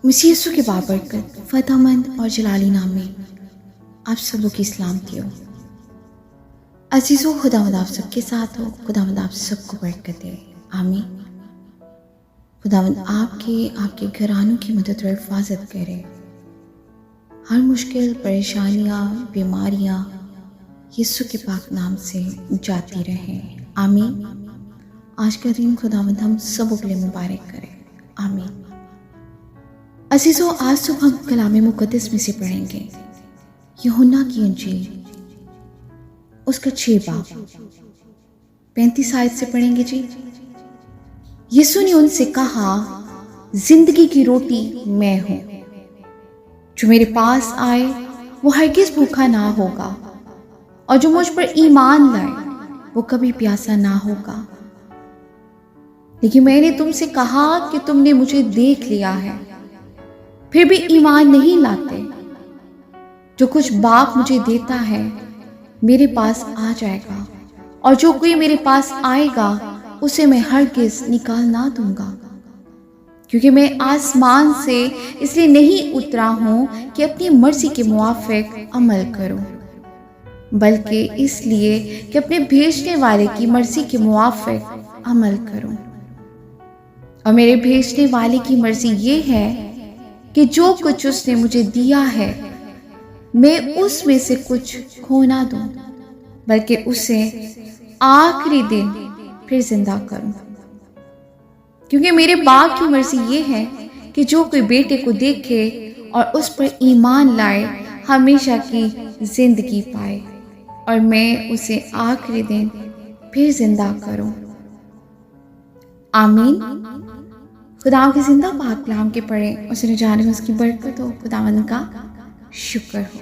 मसीह यीशु के बाबरकत फ़तहमंद और जलाली नाम में आप सबों की सलामती हो। अजीज़ों, खुदावंद आप सबके साथ हो। खुदावंद आप सबको बरकत दे, आमीन। खुदावंद आपके घरानों की मदद और हिफाजत करे। हर मुश्किल, परेशानियाँ, बीमारियाँ यीशु के पाक नाम से जाती रहें, आमीन। आज का दिन खुदावंद हम सबों के लिए मुबारक करे, आमीन। अजीज़ों, आज सुबह हम कलाम मुक़द्दस में से पढ़ेंगे यूहन्ना की इंजील उसका 6 बाब 35 आयत से पढ़ेंगे जी। यीशु ने उनसे कहा, जिंदगी की रोटी मैं हूं, जो मेरे पास आए वो हरगिज़ भूखा ना होगा, और जो मुझ पर ईमान लाए वो कभी प्यासा ना होगा। लेकिन मैंने तुमसे कहा कि तुमने मुझे देख लिया है, फिर भी ईमान नहीं लाते। जो कुछ बाप मुझे देता है मेरे पास आ जाएगा, और जो कोई मेरे पास आएगा उसे मैं हरगिज़ निकाल ना दूंगा। क्योंकि मैं आसमान से इसलिए नहीं उतरा हूं कि अपनी मर्जी के मुआफिक अमल करूं, बल्कि इसलिए कि अपने भेजने वाले की मर्जी के मुआफिक अमल करूं। और मेरे भेजने वाले की मर्जी ये है कि जो कुछ उसने मुझे दिया है मैं उसमें से कुछ खो ना दूं, बल्कि उसे आखिरी दिन फिर जिंदा करूं। क्योंकि मेरे बाप की मर्जी ये है कि जो कोई बेटे को देखे और उस पर ईमान लाए हमेशा की जिंदगी पाए, और मैं उसे आखिरी दिन फिर जिंदा करूं, आमीन। खुदा के जिंदा पाक कलाम के पढ़े और सुने जाने में उसकी बरकत हो। खुदावंद का शुक्र हो।